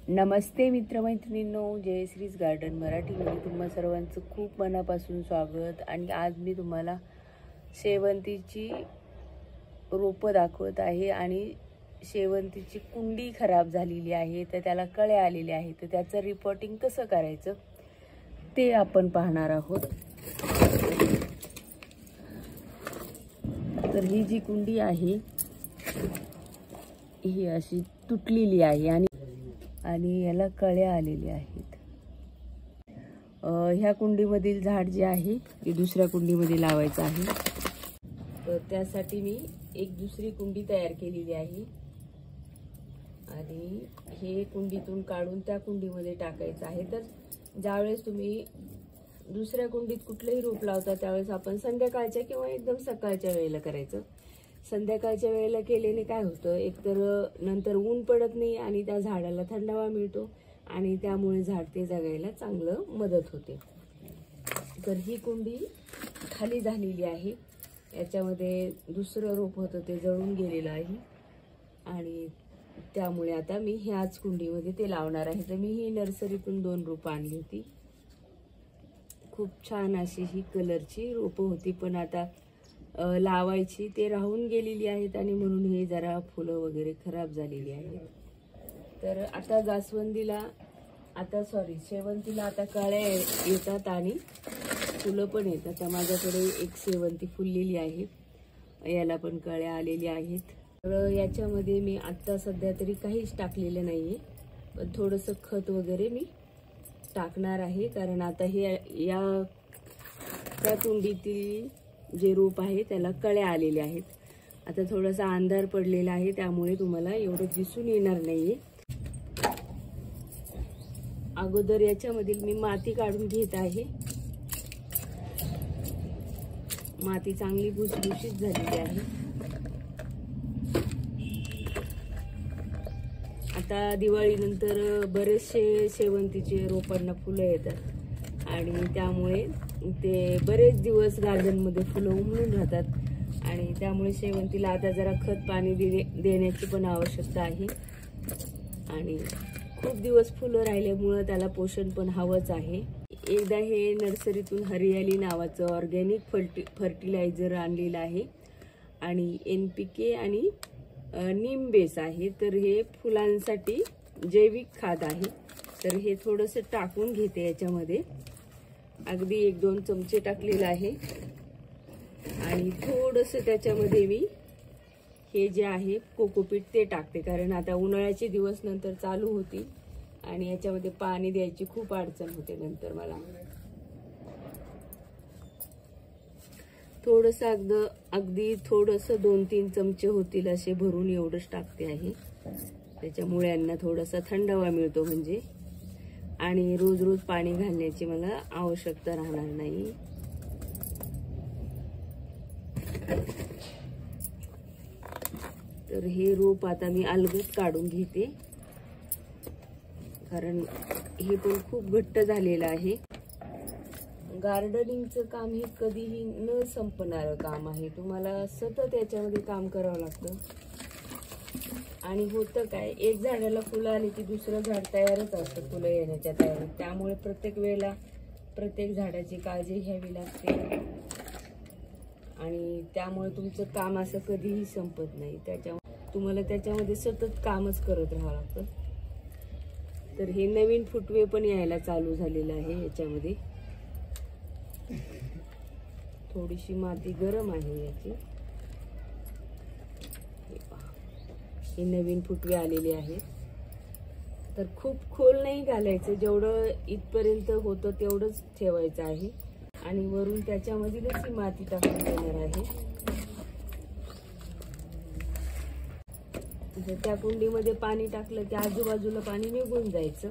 नमस्ते मित्रमैत्रिणींनो, जयश्रीज garden मराठीमध्ये तुम्हा सर्वांचं खूप मनापासून स्वागत। आणि आज मी तुम्हाला शेवंतीची रोपं दाखवत आहे आणि शेवंतीची कुंडी खराब झालेली आहे, तर त्याला कळ्या आलेल्या आहेत, तर त्याचं रिपोर्टिंग कसं करायचं ते आपण पाहणार आहोत। तर ही जी कुंडी आहे ही अशी तुटलेली आहे आणि याला कळ्या आलेल्या आहेत। ह्या कुंडीमधील झाड जे आहे ते दुसऱ्या कुंडीमध्ये लावायचं आहे, तर त्यासाठी मी एक दुसरी कुंडी तयार केलेली आहे आणि हे कुंडीतून काढून त्या कुंडीमध्ये टाकायचं आहे। तर ज्यावेळेस तुम्ही दुसऱ्या कुंडीत कुठलंही रोप लावता त्यावेळेस आपण संध्याकाळच्या किंवा एकदम सकाळच्या वेळेला करायचं। संध्याकाळच्या वेळेला केलेले काय होतं, एकतर नंतर ऊन पडत नाही आणि त्या झाडाला थंडावा मिळतो आणि त्यामुळे झाड ते जगायला चांगलं मदत होते। तर ही कुंडी खाली झालेली आहे, याच्यामध्ये दुसरं रोप होतं ते जळून गेलेलं आहे आणि त्यामुळे आता मी ह्याच कुंडीमध्ये ते लावणार आहे। तर मी ही नर्सरीतून 2 रोपं आणली होती, खूप छान अशी ही कलरची रोपं होती, पण आता लावायची ते राहून गेलेली आहेत आणि म्हणून हे जरा फुलं वगैरे खराब झालेली आहेत। तर आता शेवंतीला आता कळ्या येतात आणि फुलं पण येतात। तर माझ्याकडे एक शेवंती फुललेली आहे, याला पण कळ्या आलेल्या आहेत। तर याच्यामध्ये मी आता सध्या तरी काहीच टाकलेलं नाहीये, पण थोडंसं खत वगैरे मी टाकणार आहे, कारण आता हे त्या कुंडीतील जे रोप आहे त्याला कळ्या आलेल्या आहेत। आता थोडासा अंधार पडलेला आहे त्यामुळे तुम्हाला एवढं दिसून येणार नाहीये। अगोदर याच्यामधील मी माती काढून घेत आहे, माती चांगली भुसभुशीत झालेली आहे। आता दिवाळीनंतर बरेचसे शेवंतीचे रोपांना फुलं येतात आणि त्यामुळे ते बरेच दिवस गार्डनमध्ये फुलं उमलून राहतात आणि त्यामुळे शेवंतीला आता जरा खत पाणी देण्याची पण आवश्यकता आहे आणि खूप दिवस फुलं राहिल्यामुळं त्याला पोषण पण हवंच आहे। एकदा हे नर्सरीतून हरियाली नावाचं ऑर्गॅनिक फर्टिलायझर आणलेलं आहे आणि NPK आणि नीम बेस आहे, तर हे फुलांसाठी जैविक खाद आहे। तर हे थोडंसं टाकून घेते याच्यामध्ये, अगदी 1-2 चमचे टाकलेलं आहे आणि थोडंसं त्याच्यामध्ये मी हे जे आहे कोकोपीट ते टाकते, कारण आता उन्हाळ्याचे दिवस नंतर चालू होतील आणि याच्यामध्ये पाणी द्यायची खूप अडचण होते नंतर मला। थोडंसं अगदी थोडंसं 2-3 चमचे होतील असे भरून एवढंच टाकते आहे, त्याच्यामुळे यांना थोडासा थंडावा मिळतो म्हणजे, आणि रोज रोज पाणी घालण्याची मला आवश्यकता राहणार नाही। तर हे रोप आता मी अलगद काढून घेते, कारण हे पण खूप घट्ट झालेलं आहे। गार्डनिंगचं काम हे कधीही न संपणारं काम आहे, तुम्हाला सतत याच्यामध्ये काम करावं लागतं। आणि होतं काय, एक झाडाला फुलं आली की दुसरं झाड तयारच असतं फुलं येण्याच्या तयारीत, त्यामुळे प्रत्येक वेळेला प्रत्येक झाडाची काळजी घ्यावी लागते आणि त्यामुळे तुमचं काम असं कधीही संपत नाही, तुम्हाला त्याच्यामध्ये सतत कामच करत राहावं लागतं। तर हे नवीन फुटवे पण यायला चालू झालेलं आहे, याच्यामध्ये थोडीशी माती गरम आहे याची, हे नवीन फुटवे आलेले आहेत। तर खूप खोल नाही घालायचं, जेवढं इथपर्यंत होतं तेवढंच ठेवायचं आहे आणि वरून त्याच्यामधीलच ही माती टाकून देणार आहे। जर त्या कुंडीमध्ये पाणी टाकलं की आजूबाजूला पाणी निघून जायचं।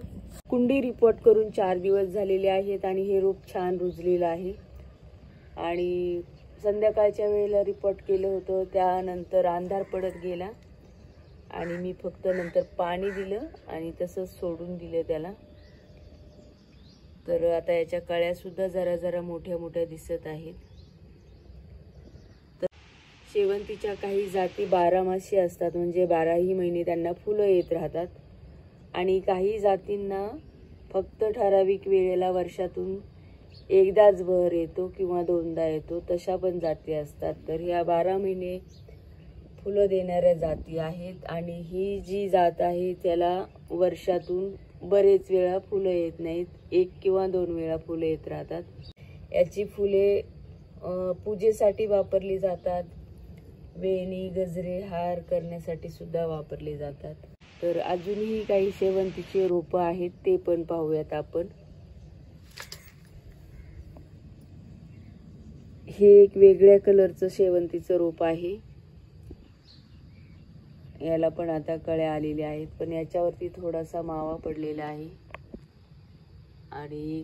कुंडी रिपोर्ट करून 4 दिवस झालेले आहेत आणि हे रोप छान रुजलेलं आहे आणि संध्याकाळच्या वेळेला रिपोर्ट केलं होतं, त्यानंतर अंधार पडत गेला आणि मी फक्त नंतर पाणी दिलं आणि तसंच सोडून दिलं त्याला। तर आता याच्या कळ्या सुद्धा जरा जरा मोठ्या मोठ्या दिसत आहेत। तर शेवंतीच्या काही जाती बारामासी असतात, म्हणजे 12ही महिने त्यांना फुलं येत राहतात. आणि काही जातींना फक्त ठराविक वेळेला वर्षातून एकदाच बहर येतो किंवा दोनदा येतो, तशा पण जाती असतात. तर ह्या 12 महिने फुलं देणाऱ्या जाती आहेत. आणि ही जी जात आहे त्याला वर्षातून बरेच वेळा फुलं येत नाहीत, 1 किंवा 2 वेळा फुलं येत राहतात. याची फुले पूजेसाठी वापरली जातात, वेणी, गजरे, हार करण्यासाठी सुद्धा वापरली जातात. तर अजूनही काही शेवंतीचे रोपं आहेत, ते पण पाहूयात आपण. हे एक वेगळ्या कलरचं शेवंतीचं रोप आहे. याला पण आता कळ्या आलेल्या आहेत, पण याच्यावरती थोडासा मावा पडलेला आहे. आणि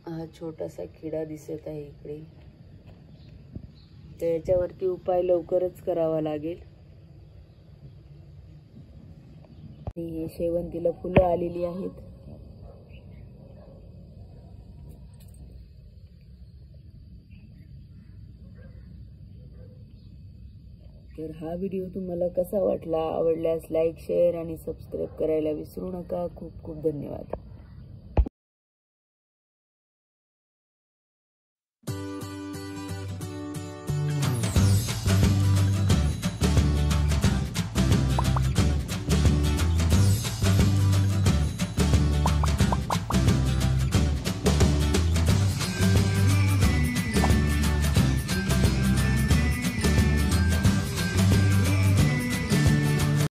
हा छोटासा किडा दिसत आहे इकडे. तर याच्यावरती उपाय लवकरच करावा लागेल. हे शेवंतीला फुलं आलेली आहेत. तर हा व्हिडिओ तुम्हाला कसा वाटला? आवडल्यास लाईक, शेअर आणि सबस्क्राईब करायला विसरू नका. खूप खूप धन्यवाद.